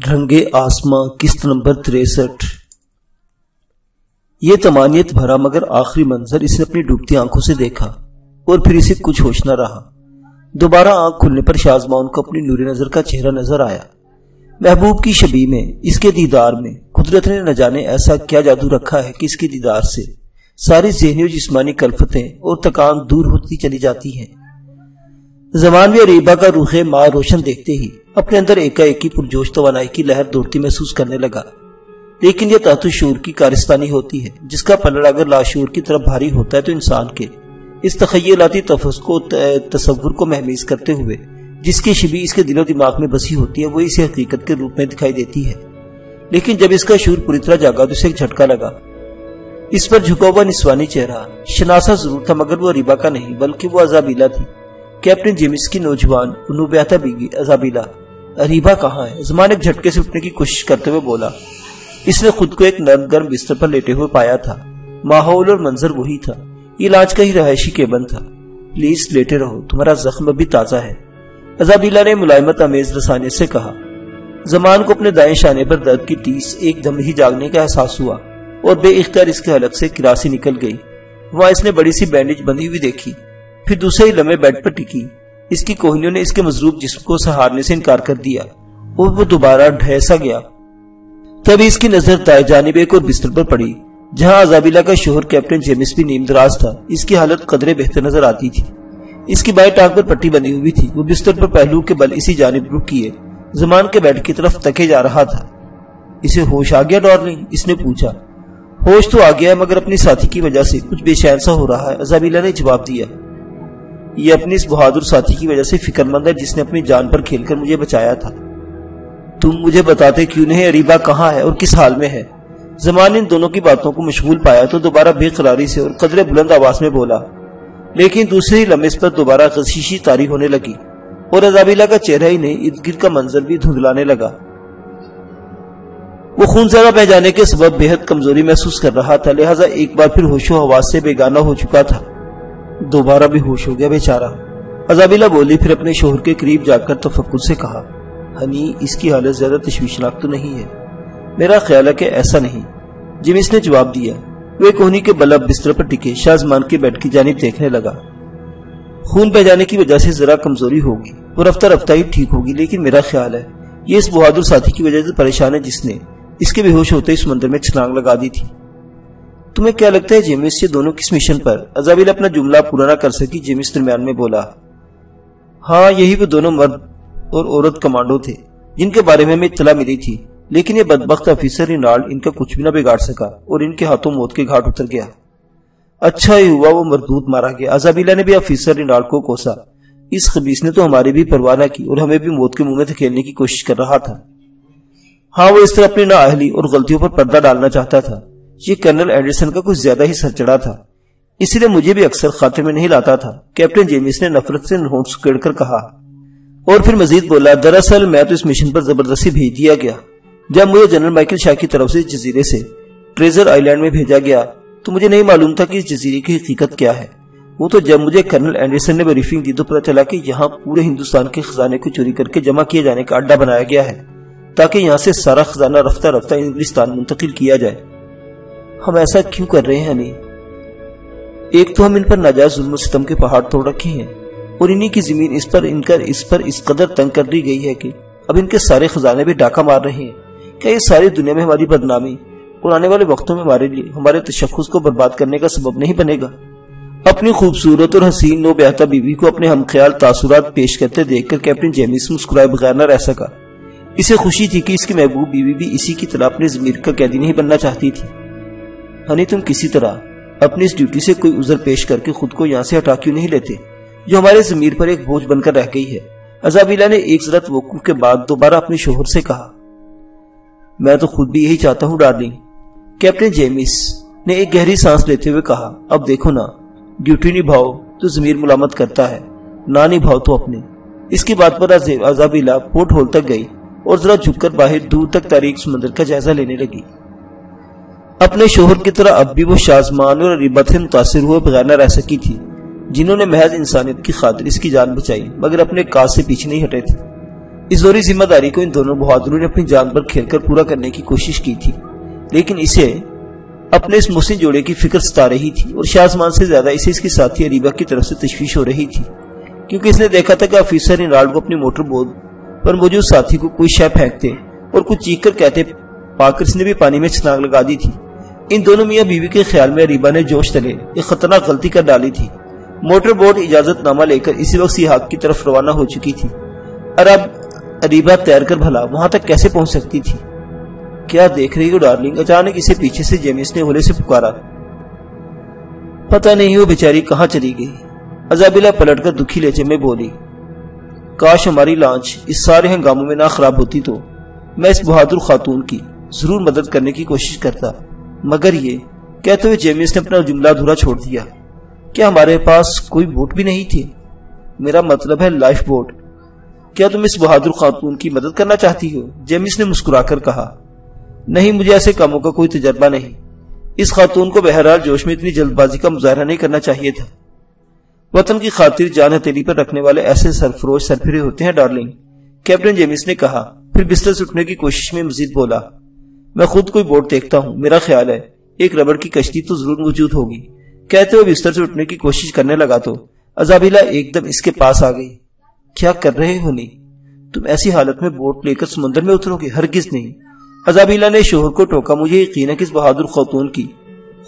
رنگے آسماں قسط نمبر 63۔ یہ تمانیت بھرا مگر آخری منظر اس نے اپنی ڈوبتی آنکھوں سے دیکھا اور پھر اسے کچھ ہوش نہ رہا۔ دوبارہ آنکھ کھلنے پر شازمان کو اپنی نوری نظر کا چہرہ نظر آیا۔ محبوب کی شبیہ میں، اس کے دیدار میں قدرت نے نہ جانے ایسا کیا جادو رکھا ہے کہ اس کے دیدار سے ساری ذہنی و جسمانی کلفتیں اور تکان دور ہوتی چلی جاتی ہیں۔ زمان میں اریبہ کا روح ماں روشن دیکھتے ہی اپنے اندر ایک پرجوش توانائی کی لہر دوڑتی محسوس کرنے لگا، لیکن یہ تحت شعور کی کارستانی ہوتی ہے، جس کا پلڑ اگر لاشعور کی طرف بھاری ہوتا ہے تو انسان کے اس تخیلاتی تصور کو مہمیز کرتے ہوئے جس کی شبیہ اس کے دل و دماغ میں بسی ہوتی ہے وہ اسے حقیقت کے روپ میں دکھائی دیتی ہے۔ لیکن جب اس کا شعور پوری طرح جاگا تو اسے ایک جھٹکا لگا۔ اس پر جھکا ہوا نسوانی چہرہ شناسا ضرور تھا مگر وہ اریبہ کا نہیں بلکہ وہ ازابیلا تھی، کیپٹن جیمس کی نوجوان نوبیاتا بیوی ازابیلا۔ اریبہ کہاں ہے؟ زمان ایک جھٹکے سے اٹھنے کی کوشش کرتے ہوئے بولا۔ اس نے خود کو ایک نرم گرم بستر پر لیٹے ہوئے پایا تھا۔ ماحول اور منظر وہی تھا، یہ لاج کا ہی رہائشی کیبن تھا۔ پلیز لیٹے رہو، تمہارا زخم ابھی تازہ ہے، ازابیلا نے ملائمت آمیز رسانے سے کہا۔ زمان کو اپنے دائیں شانے پر درد کی ٹیس ایک دم ہی جاگنے کا احساس ہوا اور بے اختیار اس کے حلق سے کراسی نکل گئی۔ وہاں اس نے بڑی سی بینڈیج بندھی ہوئی دیکھی، پھر دوسرے ہی لمحے بیڈ پر ٹکی۔ اس کی کوہنیوں نے اس کے مضروب جسم کو سہارنے سے انکار کر دیا اور وہ دوبارہ ڈھیسا گیا۔ تبھی اس کی نظر دائیں جانب ایک اور بستر پر پڑی جہاں ازابیلا کا شوہر کیپٹن جیمس بھی نیم دراز تھا۔ اس کی حالت قدرے بہتر نظر آتی تھی، اس کی بائیں ٹانگ پر پٹی بندھی ہوئی تھی۔ وہ بستر پر پہلو کے بل اسی جانب رخ کیے زمان کے بیڈ کی طرف تکے جا رہا تھا۔ اسے ہوش آ گیا ڈارلنگ؟ اس نے پوچھا۔ ہوش تو آ گیا ہے مگر اپنی ساتھی کی وجہ سے کچھ بے چین سا ہو رہا ہے، ازابیلا نے جواب دیا۔ یہ اپنی اس بہادر ساتھی کی وجہ سے فکر مند ہے جس نے اپنی جان پر کھیل کر مجھے بچایا تھا۔ تم مجھے بتاتے کیوں نہیں اریبہ کہاں ہے اور کس حال میں ہے؟ زمان ان دونوں کی باتوں کو مشغول پایا تو دوبارہ بے قراری سے اور قدرے بلند آواز میں بولا، لیکن دوسرے ہی لمحے اس پر دوبارہ غشیشی طاری ہونے لگی اور ازابیلا کا چہرہ ہی نہیں ارد گرد کا منظر بھی دھندلانے لگا۔ وہ خون زیادہ بہ جانے کے سبب بے حد کمزوری محسوس کر رہا تھا، لہٰذا ایک بار پھر ہوش و حواس سے بیگانہ ہو چکا تھا۔ دوبارہ بھی ہوش ہو گیا بیچارہ، ازابیلا بولی، پھر اپنے شوہر کے قریب جا کر تفکر سے کہا، ہنی اس کی حالت زیادہ تشویشناک تو نہیں ہے؟ میرا خیال ہے کہ ایسا نہیں، جیمس نے جواب دیا۔ وہ کوہنی کے بل اب بستر پر ٹکے شازمان کے بیڈ کی جانب دیکھنے لگا۔ خون بہ جانے کی وجہ سے ذرا کمزوری ہوگی، وہ رفتہ رفتہ ہی ٹھیک ہوگی، لیکن میرا خیال ہے یہ اس بہادر ساتھی کی وجہ سے پریشان ہے جس نے اس کے بے ہوش ہوتے اس سمندر میں چھلانگ لگا دی تھی۔ تمہیں کیا لگتا ہے جیمس یہ دونوں کس مشن پر؟ ازابیلا اپنا جملہ پورا نہ کر سکی، جیمس درمیان میں بولا۔ ہاں یہی وہ دونوں مرد اور عورت کمانڈو تھے جن کے بارے میں ہمیں اطلاع ملی تھی، لیکن یہ بدبخت آفیسر رینالڈ ان کا کچھ بھی نہ بگاڑ سکا اور ان کے ہاتھوں موت کے گھاٹ اتر گیا۔ اچھا ہی ہوا وہ مردود مارا گیا۔ ازابیلا نے بھی آفیسر رینالڈ کو کوسا، اس خبیث نے تو ہماری بھی پرواہ نہ کی اور ہمیں بھی موت کے منہ میں دھکیلنے کی کوشش کر رہا تھا۔ ہاں وہ اس طرح اپنی نااہلی اور غلطیوں پر پردہ ڈالنا چاہتا تھا۔ یہ کرنل اینڈرسن کا کچھ زیادہ ہی سر چڑھا تھا، اس لیے مجھے بھی اکثر خاطر میں نہیں لاتا تھا، کیپٹن جیمس نے نفرت سے ہونٹ سکیڑ کر کہا، اور پھر مزید بولا، دراصل میں تو اس مشن پر زبردستی بھیج دیا گیا۔ جب مجھے جنرل مائیکل شاہ کی طرف سے اس جزیرے سے ٹریزر آئی لینڈ میں بھیجا گیا تو مجھے نہیں معلوم تھا کہ اس جزیرے کی حقیقت کیا ہے۔ وہ تو جب مجھے کرنل اینڈرسن نے بریفنگ دی تو پتہ چلا کہ یہاں پورے ہندوستان کے خزانے کو چوری کر کے جمع کیے جانے کا اڈا بنایا گیا ہے تاکہ یہاں سے سارا خزانہ رفتہ رفتہ انگلستان منتقل کیا جائے۔ ہم ایسا کیوں کر رہے ہیں ہنی؟ ایک تو ہم ان پر ناجائز ظلم و ستم کے پہاڑ توڑ رکھے ہیں اور انہی کی زمین اس پر اس قدر تنگ کر دی گئی ہے کہ اب ان کے سارے خزانے بھی ڈاکہ مار رہے ہیں۔ کیا یہ ساری دنیا میں ہماری بدنامی اور آنے والے وقتوں میں ہمارے تشخص کو برباد کرنے کا سبب نہیں بنے گا؟ اپنی خوبصورت اور حسین نوبیاتا بیوی کو اپنے ہم خیال تاثرات پیش کرتے دیکھ کر کیپٹن جیمس مسکرائے بغیر نہ رہ سکا۔ اسے خوشی تھی کہ اس کی محبوب بیوی بھی اسی کی طرح اپنے ضمیر کا قیدی نہیں بننا چاہتی تھی۔ ہنی تم کسی طرح اپنی اس ڈیوٹی سے کوئی عذر پیش کر کے خود کو یہاں سے ہٹا کیوں نہیں لیتے جو ہمارے ضمیر پر ایک بوجھ بن کر رہ گئی ہے؟ ازابیلا نے ایک ذرا توقف کے بعد دوبارہ اپنے شوہر سے کہا۔ میں تو خود بھی یہی چاہتا ہوں ڈارلنگ، کیپٹن جیمس نے ایک گہری سانس لیتے ہوئے کہا۔ اب دیکھو نا، ڈیوٹی نبھاؤ تو ضمیر ملامت کرتا ہے، نہ نبھاؤ تو اپنے۔ اس کی بات پر ازابیلا پورٹ ہول تک گئی اور ذرا جھک کر باہر دور تک تاریک سمندر کا جائزہ لینے لگی۔ اپنے شوہر کی طرح اب بھی وہ شازمان اور اریبہ سے متاثر ہوئے بغیر نہ رہ سکی تھی جنہوں نے محض انسانیت کی خاطر اس کی جان بچائی مگر اپنے کاج سے پیچھے نہیں ہٹے تھے۔ اس ضروری ذمہ داری کو ان دونوں بہادروں نے اپنی جان پر کھیل کر پورا کرنے کی کوشش کی تھی، لیکن اسے اپنے اس محسن جوڑے کی فکر ستا رہی تھی اور شازمان سے زیادہ اسے اس کی ساتھی اریبہ کی طرف سے تشویش ہو رہی تھی، کیونکہ اس نے دیکھا تھا کہ آفیسر رینالڈو اپنی موٹر بوٹ پر موجود ساتھی کو کوئی شے پھینکتے اور کچھ چیخ کر کہتے پا کر اس نے بھی پانی میں چھلانگ لگا دی تھی۔ ان دونوں میاں بیوی کے خیال میں اریبہ نے جوش تلے ایک خطرناک غلطی کر ڈالی تھی۔ موٹر بوٹ اجازت نامہ لے کر اسی وقت سیاحت کی طرف روانہ ہو چکی تھی، اور اب اریبہ تیر کر بھلا وہاں تک کیسے پہنچ سکتی تھی؟ کیا دیکھ رہی ہو ڈارلنگ؟ اچانک اسے پیچھے سے جیمس نے ہولے سے پکارا۔ پتہ نہیں وہ بیچاری کہاں چلی گئی، ایزابیلا پلٹ کر دکھی لہجے میں بولی۔ کاش ہماری لانچ اس سارے ہنگاموں میں نہ خراب ہوتی تو میں اس بہادر خاتون کی ضرور مدد کرنے کی کوشش کرتا، مگر یہ کہتے ہوئے جیمس نے اپنا جملہ ادھورا چھوڑ دیا۔ کیا ہمارے پاس کوئی بوٹ بھی نہیں تھی؟ میرا مطلب ہے لائف بوٹ۔ کیا تم اس بہادر خاتون کی مدد کرنا چاہتی ہو؟ جیمس نے مسکرا کر کہا۔ نہیں، مجھے ایسے کاموں کا کوئی تجربہ نہیں۔ اس خاتون کو بہرحال جوش میں اتنی جلد بازی کا مظاہرہ نہیں کرنا چاہیے تھا۔ وطن کی خاطر جان ہتھیلی پر رکھنے والے ایسے سرفروش سرپھرے ہوتے ہیں ڈارلنگ، کیپٹن جیمس نے کہا، پھر بستر سے اٹھنے کی کوشش میں مزید بولا۔ میں خود کوئی بوٹ دیکھتا ہوں، میرا خیال ہے ایک ربڑ کی کشتی تو ضرور موجود ہوگی۔ کہتے ہوئے بستر سے اٹھنے کی کوشش کرنے لگا تو ایزابیلا ایک دم اس کے پاس آ گئی۔ کیا کر رہے ہو نی؟ تم ایسی حالت میں بوٹ لے کر سمندر میں اترو گے؟ ہرگز نہیں۔ ایزابیلا نے شوہر کو ٹوکا۔ مجھے یقین ہے کہ اس بہادر خاتون کی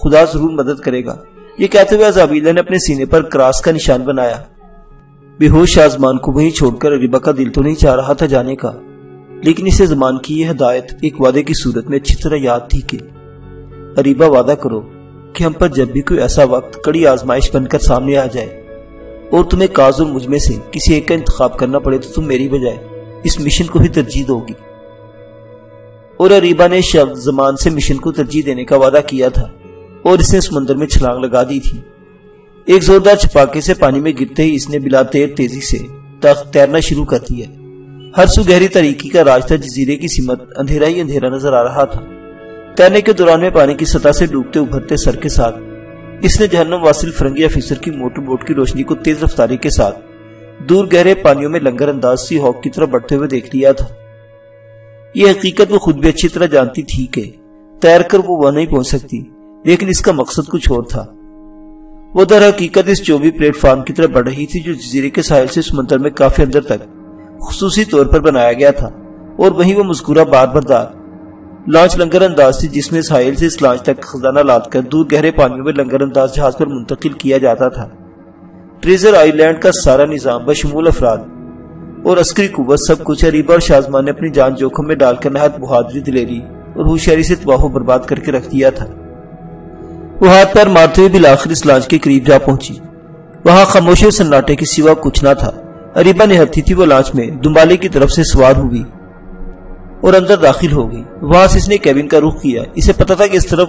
خدا ضرور مدد کرے گا۔ یہ کہتے ہوئے ایزابیلا نے اپنے سینے پر کراس کا نشان بنایا۔ بے ہوش شازمان کو وہیں چھوڑ کر اریبہ کا دل تو نہیں چاہ رہا تھا جانے کا، لیکن اسے زمان کی یہ ہدایت ایک وعدے کی صورت میں اچھی طرح یاد تھی کہ اریبہ وعدہ کرو کہ ہم پر جب بھی کوئی ایسا وقت کڑی آزمائش بن کر سامنے آ جائے اور تمہیں کاز اور مجھ میں سے کسی ایک کا انتخاب کرنا پڑے تو تم میری بجائے اس مشن کو ہی ترجیح دو گی۔ اور اریبہ نے زمان سے مشن کو ترجیح دینے کا وعدہ کیا تھا اور اس نے سمندر میں چھلانگ لگا دی تھی۔ ایک زوردار چھپاکے سے پانی میں گرتے ہی اس نے بلا تیزی سے تیرنا شروع کر دیا۔ ہر سو گہری تاریکی کا راج تھا، جزیرے کی سمت اندھیرا ہی اندھیرا نظر آ رہا تھا۔ تیرنے کے دوران میں پانی کی سطح سے ڈوبتے ابھرتے سر کے ساتھ اس نے جہنم واصل فرنگی آفیسر کی موٹر بوٹ کی روشنی کو تیز رفتاری کے ساتھ دور گہرے پانیوں میں لنگر انداز سی ہاک کی طرف بڑھتے ہوئے دیکھ لیا تھا۔ یہ حقیقت وہ خود بھی اچھی طرح جانتی تھی کہ تیر کر وہ نہیں پہنچ سکتی، لیکن اس کا مقصد کچھ اور تھا۔ وہ در حقیقت اس چوبی پلیٹ فارم کی طرف بڑھ رہی تھی جو جزیرے کے ساحل سے سمندر میں کافی اندر تک خصوصی طور پر بنایا گیا تھا، اور وہیں وہ مذکورہ بار بردار لانچ لنگر انداز تھی جس میں ساحل سے اس لانچ تک خزانہ لاد کر دور گہرے پانیوں میں لنگر انداز جہاز پر منتقل کیا جاتا تھا۔ ٹریزر آئی لینڈ کا سارا نظام بشمول افراد اور عسکری قوت سب کچھ اریبہ اور شازمان نے اپنی جان جوخم میں ڈال کر نہایت بہادری، دلیری اور ہوشیاری سے تباہ و برباد کر کے رکھ دیا تھا۔ وہ ہاتھ پیر مارتے ہوئے بالآخر اس لانچ کے قریب جا پہنچی۔ وہاں خاموشی اور سناٹے کے سوا کچھ نہ تھا۔ اریبہ نہتی تھی وہ لانچ میں دمبالے کی طرف سے سوار ہوئی اور اندر داخل ہو گئی۔ وہاں سے اس نے کیبن کا رخ کیا۔ اسے پتا تھا کہ اس طرف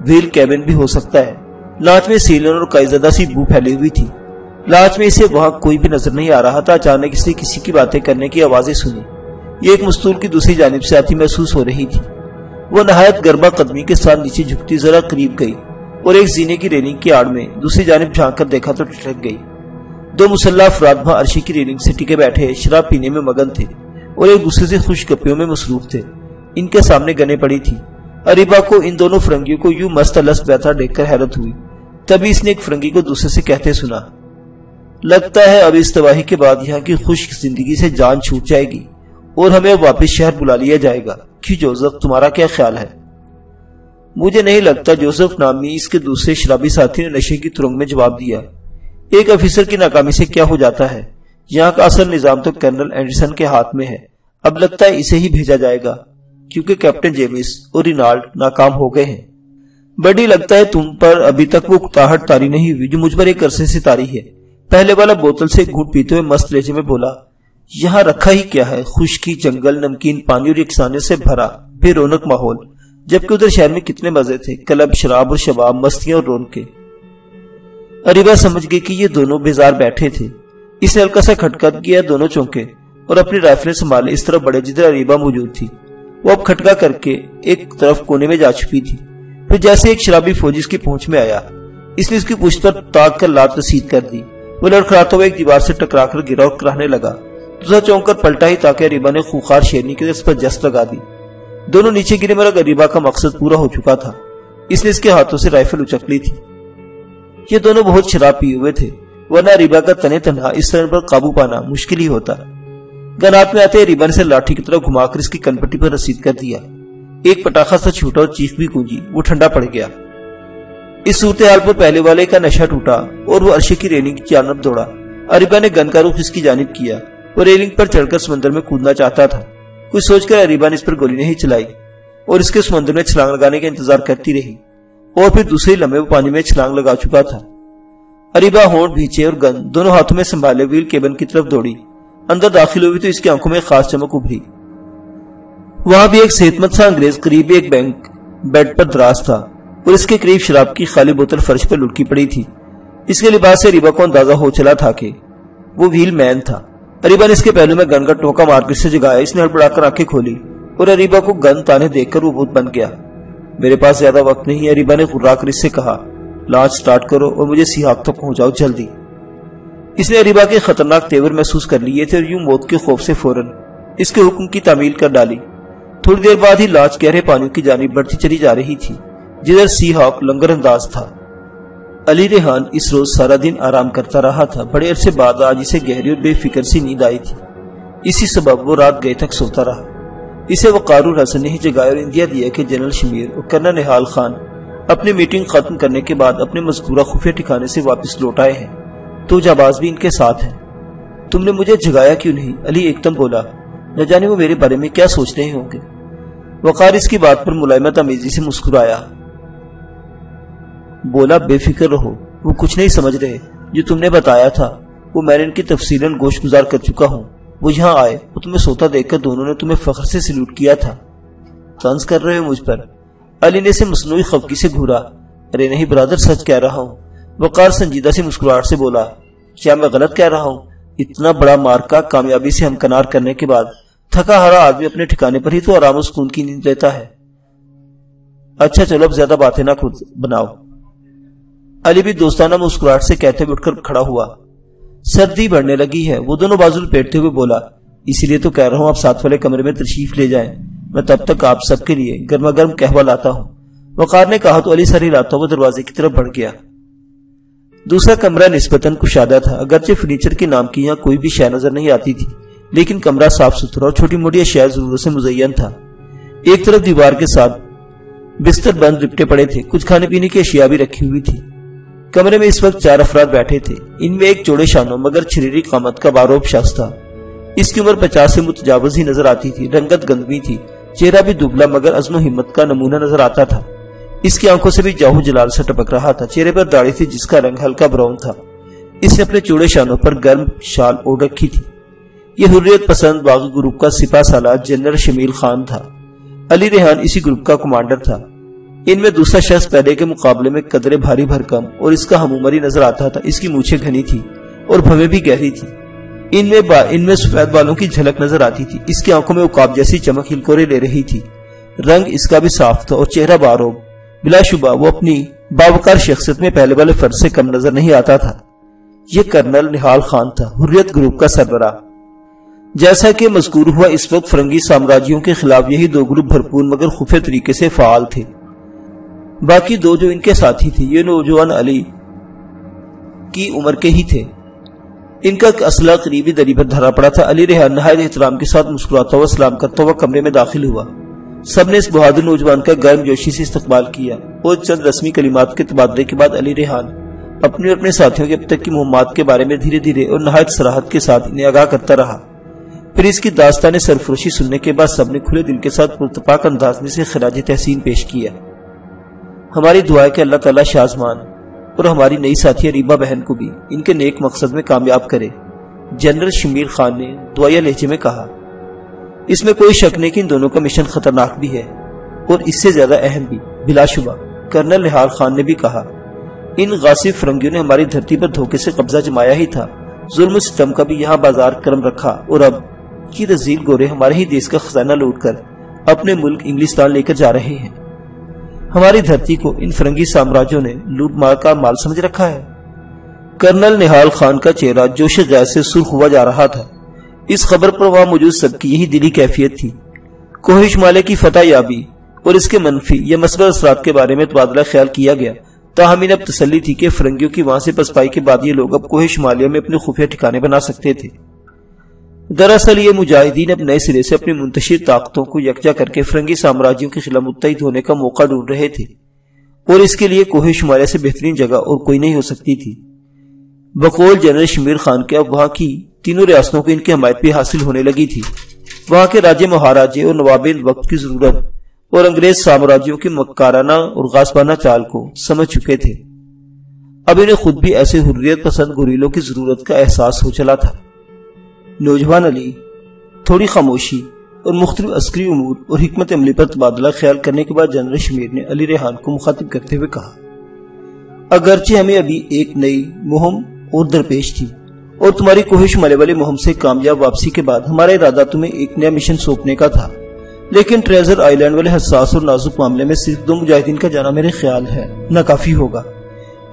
ویل کیبن بھی ہو سکتا ہے۔ لانچ میں سیلن اور قائزدہ سی بو پھیلی ہوئی تھی۔ لانچ میں اسے وہاں کوئی بھی نظر نہیں آ رہا تھا۔ اچانک اس نے کسی کی باتیں کرنے کی آوازیں سنی۔ یہ ایک مستول کی دوسری جانب سے آتی محسوس ہو رہی تھی۔ وہ نہایت گربا قدمی کے ساتھ نیچے جھکتی ذرا قریب گئی اور ایک زینے کی ریلنگ کی آڑ میں دوسری جانب جھانک کر دیکھا تو ٹھٹک گئی۔ دو مسلح افراد وہاں عرشی کی ریلنگ سے ٹکے بیٹھے شراب پینے میں مگن تھے اور ایک دوسرے سے خوش گپیوں میں مصروف تھے۔ ان کے سامنے گنے پڑی تھی۔ اریبہ کو ان دونوں فرنگیوں کو یوں مست الست بیٹھا دیکھ کر حیرت ہوئی۔ تبھی اس نے ایک فرنگی کو دوسرے سے کہتے سنا، لگتا ہے اب اس تباہی کے بعد یہاں کی خشک زندگی سے جان چھوٹ جائے گی اور ہمیں واپس شہر بلا لیا جائے گا۔ کیوں جوزف، تمہارا کیا خیال ہے؟ مجھے نہیں لگتا، جوزف نامی اس کے دوسرے شرابی ساتھی نے نشے کی ترنگ میں جواب دیا۔ ایک افیسر کی ناکامی سے کیا ہو جاتا ہے؟ یہاں کا اصل نظام تو کرنل اینڈرسن کے ہاتھ میں ہے۔ اب لگتا ہے اسے ہی بھیجا جائے گا کیونکہ کیپٹن جیمس اور رینالڈ ناکام ہو گئے ہیں۔ بڑی لگتا ہے تم پر ابھی تک وہ اکتاہٹ طاری نہیں ہوئی جو مجھ پر ایک عرصے سے طاری ہے۔ پہلے والا بوتل سے گھونٹ پیتے ہوئے مست لہجے میں بولا، یہاں رکھا ہی کیا ہے؟ خشکی، جنگل، نمکین پانی اور یکسانیت سے بھرا بے رونق ماحول، جبکہ ادھر شہر میں کتنے مزے تھے، کلب، شراب اور شباب، مستیاں اور رونقیں۔ اریبہ سمجھ گئی کہ یہ دونوں بیزار بیٹھے تھے۔ اس نے ہلکا سا کھٹکا کیا، دونوں چونکے اور اپنی رائفلیں سنبھالے اس طرف بڑے جدھر اریبہ موجود تھی۔ وہ اب کھٹکا کر کے ایک طرف کونے میں جا چھپی تھی۔ پھر جیسے ایک شرابی فوجی اس کی پہنچ میں آیا، اس نے اس کی پشت پر تاک کر لات رسید کر دی۔ وہ لڑکھڑاتا ہوا ایک دیوار سے ٹکرا کر گرا اور کراہنے لگا، دوسرا چونک کر پلٹا ہی تاکہ اریبا نے خوخار شیرنی کے اس پر جست لگا دی۔ دونوں نیچے گرے مگر اریبا کا مقصد پورا ہو چکا تھا، اس نے اس کے ہاتھوں سے رائفل اچک لی تھی۔ یہ دونوں بہت شراب پیے ہوئے تھے، ورنہ اریبا کا تنے تنہا اس طرح پر قابو پانا مشکل ہی ہوتا۔ گن ہاتھ میں آتے اریبا نے اسے لاٹھی کی طرح گھما کر اس کی کنپٹی پر رسید کر دیا۔ ایک پٹاخہ سا چھوٹا اور چیخ بھی گونجی، وہ ٹھنڈا پڑ گیا۔ اس صورتحال پر پہلے والے کا نشہ ٹوٹا اور وہ عرشے کی ریلنگ کی جانب دوڑا۔ اریبا نے گن کا رخ اس کی جانب کیا، وہ ریلنگ پر چڑھ کر سمندر میں کودنا چاہتا تھا۔ کچھ سوچ کر اریبا نے اس پر گولی نہیں چلائی اور اس کے سمندر میں چھلانگ لگانے کا انتظار کرتی رہی، اور پھر دوسرے لمحے وہ پانی میں چھلانگ لگا چکا تھا۔ اریبا ہونٹ بھیچے اور گن دونوں ہاتھوں میں سنبھالے ویل کیبن کی طرف دوڑی۔ اندر داخل ہوئی تو اس کی آنکھوں میں خاص چمک ابھری۔ وہاں بھی ایک صحت مند سا انگریز قریب ایک بینک بیڈ پر دراز تھا اور اس کے قریب شراب کی خالی بوتل فرش پر لٹکی پڑی تھی۔ اس کے لباس سے اریبا کو اندازہ ہو چلا تھا کہ وہ ویل مین تھا۔ اریبا نے اس کے پہلو میں گن کا ٹوکا مار کر سے جگایا۔ اس نے ہڑبڑا کر آنکھیں کھولی اور اریبا کو گن تانے دیکھ کر وہ بھوت بن گیا۔ میرے پاس زیادہ وقت نہیں ہے، اریبا نے غرا کر اس سے کہا۔ لانچ سٹارٹ کرو اور مجھے سیاق تک پہنچاؤ جلدی۔ اس نے اریبا کے خطرناک تیور محسوس کر لیے تھے اور یوں موت کے خوف سے فوراً اس کے حکم کی تعمیل کر ڈالی۔ تھوڑی دیر بعد ہی لانچ گہرے پانیوں کی جانب بڑھتی چلی جا رہی تھی، جدھر سی ہاک لنگر انداز تھا۔ علی ریحان اس روز سارا دن آرام کرتا رہا تھا۔ بڑے عرصے بعد آج اسے گہری اور بے فکر سی نیند آئی تھی، اسی سبب وہ رات گئے تک سوتا رہا۔ اسے وقار الحسن نے ہی جگایا اور اندیا دیا کہ جنرل شمیر اور کرنل نہال خان اپنی میٹنگ ختم کرنے کے بعد اپنے مذکورہ خفیہ ٹھکانے سے واپس لوٹ آئے ہیں، تو جاباز بھی ان کے ساتھ ہیں۔ تم نے مجھے جگایا کیوں نہیں؟ علی ایک دم بولا۔ نہ جانے وہ میرے بارے میں کیا سوچ رہے ہوں گے۔ وقار اس کی بات پر ملائمت آمیزی سے مسکرایا، بولا بے فکر رہو، وہ کچھ نہیں سمجھ رہے۔ جو تم نے بتایا تھا وہ میں نے ان کی تفصیلاً گوش گزار کر چکا ہوں۔ وہ یہاں آئے، وہ تمہیں سوتا دیکھ کر دونوں نے تمہیں فخر سے سلوٹ کیا تھا۔ طنز کر رہے ہو مجھ پر؟ علی نے اسے مصنوعی خفگی سے گھورا۔ ارے نہیں برادر، سچ کہہ رہا ہوں۔ وقار سنجیدہ سے مسکراہٹ سے بولا، کیا میں غلط کہہ رہا ہوں؟ اتنا بڑا مارکا کامیابی سے ہمکنار کرنے کے بعد تھکا ہارا آدمی اپنے ٹھکانے پر ہی تو آرام و سکون کی نیند لیتا ہے۔ اچھا چلو اب زیادہ باتیں نہ خود بناؤ۔ علی بھی دوستانہ مسکراہٹ سے کہتے ہوئے اٹھ کر کھڑا ہوا۔ سردی بڑھنے لگی ہے، وہ دونوں بازو لپیٹتے ہوئے بولا، اسی لیے تو کہہ رہا ہوں آپ ساتھ والے کمرے میں تشریف لے جائیں، میں تب تک آپ سب کے لیے گرما گرم قہوہ لاتا ہوں۔ وقار نے کہا تو علی سر ہلاتا ہوا دروازے کی طرف بڑھ گیا۔ دوسرا کمرہ نسبتاً کشادہ تھا، اگرچہ فرنیچر کے نام کی یہاں کوئی بھی شے نظر نہیں آتی تھی، لیکن کمرہ صاف ستھرا اور چھوٹی موٹی اشیاء ضرورت سے مزین تھا۔ ایک طرف دیوار کے ساتھ بستر بند لپٹے پڑے تھے، کچھ کھانے پینے کی اشیاء بھی رکھی ہوئی تھی۔ کمرے میں اس وقت 4 افراد بیٹھے تھے، ان میں ایک چوڑے شانوں مگر چھریری قامت کا باروب شخص تھا۔ اس کی عمر 50 سے متجاوز ہی نظر آتی تھی، رنگت گندمی تھی، چہرہ بھی دبلا مگر عزم و ہمت کا نمونہ نظر آتا تھا۔ اس کی آنکھوں سے بھی جاہو جلال سے ٹپک رہا تھا، چہرے پر داڑھی تھی جس کا رنگ ہلکا براؤن تھا۔ اس نے اپنے چوڑے شانوں پر گرم شال اوڑھ رکھی تھی۔ یہ حریت پسند باغی گروپ کا سپاہ سالار جنرل شمیل خان تھا۔ علی ریحان اسی گروپ کا کمانڈر تھا۔ ان میں دوسرا شخص پہلے کے مقابلے میں قدرے بھاری بھرکم اور اس کا ہم عمری نظر آتا تھا۔ اس کی مونچھیں گھنی تھی اور بھویں بھی گہری تھی، ان میں سفید بالوں کی جھلک نظر آتی تھی۔ اس کی آنکھوں میں عقاب جیسی چمک ہلکورے لے رہی تھی، رنگ اس کا بھی صاف تھا اور چہرہ باروب۔ بلا شبہ وہ اپنی باوقار شخصیت میں پہلے والے فرد سے کم نظر نہیں آتا تھا۔ یہ کرنل نہال خان تھا، حریت گروپ کا سربراہ۔ جیسا کہ مذکور ہوا اس وقت فرنگی سامراجیوں کے خلاف یہی 2 گروپ بھرپور مگر خفیہ طریقے سے فعال تھے۔ باقی 2 جو ان کے ساتھی تھے یہ نوجوان علی کی عمر کے ہی تھے۔ ان کا اسلحہ قریبی دری پر دھرا پڑا تھا۔ علی ریحان نہایت احترام کے ساتھ مسکراتا ہوا سلام کرتا ہوا کمرے میں داخل ہوا۔ سب نے اس بہادر نوجوان کا گرم جوشی سے استقبال کیا اور چند رسمی کلمات کے تبادلے کے بعد علی ریحان اپنی اور اپنے ساتھیوں کے اب تک کی مہمات کے بارے میں دھیرے دھیرے اور نہایت صراحت کے ساتھ انہیں آگاہ کرتا رہا۔ پھر اس کی داستان سرفروشی سننے کے بعد سب نے کھلے دل کے ساتھ پرتپاک انداز میں سے خراج تحسین پیش کیا۔ ہماری دعا ہے کہ اللہ تعالیٰ شازمان اور ہماری نئی ساتھی اریبا بہن کو بھی ان کے نیک مقصد میں کامیاب کرے، جنرل شمیر خان نے دعائیہ لہجے میں کہا۔ اس میں کوئی شک نہیں کہ ان دونوں کا مشن خطرناک بھی ہے اور اس سے زیادہ اہم بھی، بلا شبہ، کرنل نہال خان نے بھی کہا۔ ان غاصب فرنگیوں نے ہماری دھرتی پر دھوکے سے قبضہ جمایا ہی تھا، ظلم و ستم کا بھی یہاں بازار کرم رکھا، اور اب یہ رذیل گورے ہمارے ہی دیش کا خزانہ لوٹ کر اپنے ملک انگلستان لے کر جا رہے ہیں۔ ہماری دھرتی کو ان فرنگی سامراجوں نے لوٹ مار کا مال سمجھ رکھا ہے۔ کرنل نہال خان کا چہرہ جوش غیر سے سرخ ہوا جا رہا تھا۔ اس خبر پر وہاں موجود سب کی یہی دلی کیفیت تھی۔ کوہ شمالیہ کی فتح یابی اور اس کے منفی یا مثبت اثرات کے بارے میں تبادلہ خیال کیا گیا، تاہم انہیں اب تسلی تھی کہ فرنگیوں کی وہاں سے پسپائی کے بعد یہ لوگ اب کوہ شمالیہ میں اپنے خفیہ ٹھکانے بنا سکتے تھے۔ دراصل یہ مجاہدین اب نئے سرے سے اپنی منتشر طاقتوں کو یکجا کر کے فرنگی سامراجیوں کے خلاف متحد ہونے کا موقع ڈھونڈ رہے تھے، اور اس کے لیے کوہ شمالیہ سے بہترین جگہ اور کوئی نہیں ہو سکتی تھی۔ بقول جنرل شمیر خان کے اب وہاں کی تینوں ریاستوں کو ان کی حمایت بھی حاصل ہونے لگی تھی۔ وہاں کے راجے مہاراجے اور نواب وقت کی ضرورت اور انگریز سامراجیوں کی مکارانہ اور غاصبانہ چال کو سمجھ چکے تھے۔ اب انہیں خود بھی ایسے حریت پسند گوریلوں کی ضرورت کا احساس ہو چلا تھا۔ نوجوان علی تھوڑی خاموشی اور مختلف عسکری امور اور حکمت عملی پر تبادلہ خیال کرنے کے بعد جنرل شمیر نے علی ریحان کو مخاطب کرتے ہوئے کہا، اگرچہ ہمیں ابھی ایک نئی مہم اور درپیش تھی، اور تمہاری کوہ شمالیہ والی مہم سے کامیاب واپسی کے بعد ہمارا ارادہ تمہیں ایک نیا مشن سونپنے کا تھا، لیکن ٹریزر آئی لینڈ والے حساس اور نازک معاملے میں صرف 2 مجاہدین کا جانا میرے خیال ہے ناکافی ہوگا۔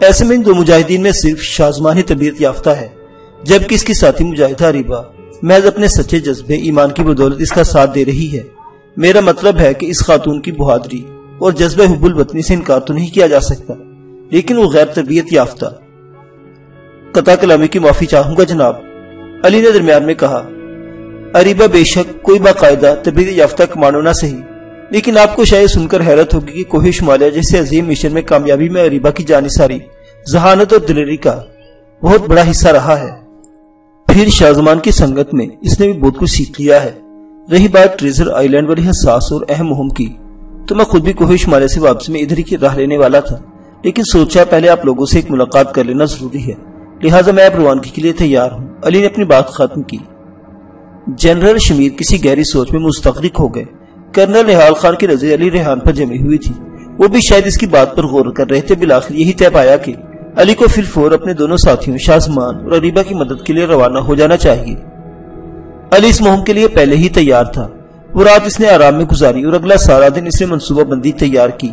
ایسے میں ان 2 مجاہدین میں صرف شازمان ہی تربیت یافتہ ہے، جبکہ اس کی ساتھی مجاہدہ اریبہ محض اپنے سچے جذبے ایمان کی بدولت اس کا ساتھ دے رہی ہے۔ میرا مطلب ہے کہ اس خاتون کی بہادری اور جذبہ حب الوطنی سے انکار تو نہیں کیا جا سکتا، لیکن وہ غیر تربیت یافتہ۔ قطع کلامی کی معافی چاہوں گا جناب، علی نے درمیان میں کہا۔ اریبہ بے شک کوئی باقاعدہ تربیت یافتہ کمانڈو نہ سہی، لیکن آپ کو شاید سن کر حیرت ہوگی کہ کوہ شمالیہ جیسے عظیم مشن میں کامیابی میں اریبہ کی جانثاری، ذہانت اور دلیری کا بہت بڑا حصہ رہا ہے۔ پھر شازمان کی سنگت میں اس نے بھی بہت کچھ سیکھ لیا ہے۔ رہی بات ٹریزر آئی لینڈ والی حساس اور اہم مہم کی، تو میں خود بھی کوہ شمالیہ سے واپسی میں ادھر ہی کی راہ لینے والا تھا، لیکن سوچا پہلے آپ لوگوں سے ایک ملاقات کر لینا ضروری ہے، لہٰذا میں اب روانگی کے لیے تیار ہوں۔ علی نے اپنی بات ختم کی۔ جنرل شمیر کسی گہری سوچ میں مستغرق ہو گئے۔ کرنل نہال خان کی نظر علی ریحان پر جمی ہوئی تھی، وہ بھی شاید اس کی بات پر غور کر رہے تھے۔ بالآخر یہی طے پایا کہ علی کو فی الفور اپنے دونوں ساتھیوں شازمان اور اریبہ کی مدد کے لیے روانہ ہو جانا چاہیے۔ علی اس مہم کے لیے پہلے ہی تیار تھا۔ وہ رات اس نے آرام میں گزاری اور اگلا سارا دن اس نے منصوبہ بندی تیار کی۔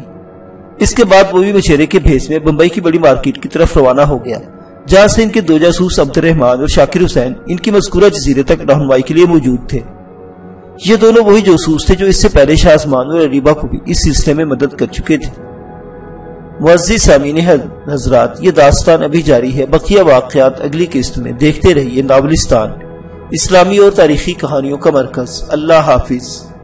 اس کے بعد وہ بھی بچیرے کے بھیس میں بمبئی کی بڑی مارکیٹ کی طرف روانہ ہو گیا، جہاں سے ان کے 2 جاسوس عبد الرحمان اور شاکر حسین ان کی مذکورہ جزیرے تک رہنمائی کے لیے موجود تھے۔ یہ دونوں وہی جاسوس تھے جو اس سے پہلے شازمان اور اریبہ کو بھی اس سلسلے میں مدد کر چکے تھے۔ معزز سامعین حضرات، یہ داستان ابھی جاری ہے، بقیہ واقعات اگلی قسط میں۔ دیکھتے رہیے ناولستان، اسلامی اور تاریخی کہانیوں کا مرکز۔ اللہ حافظ۔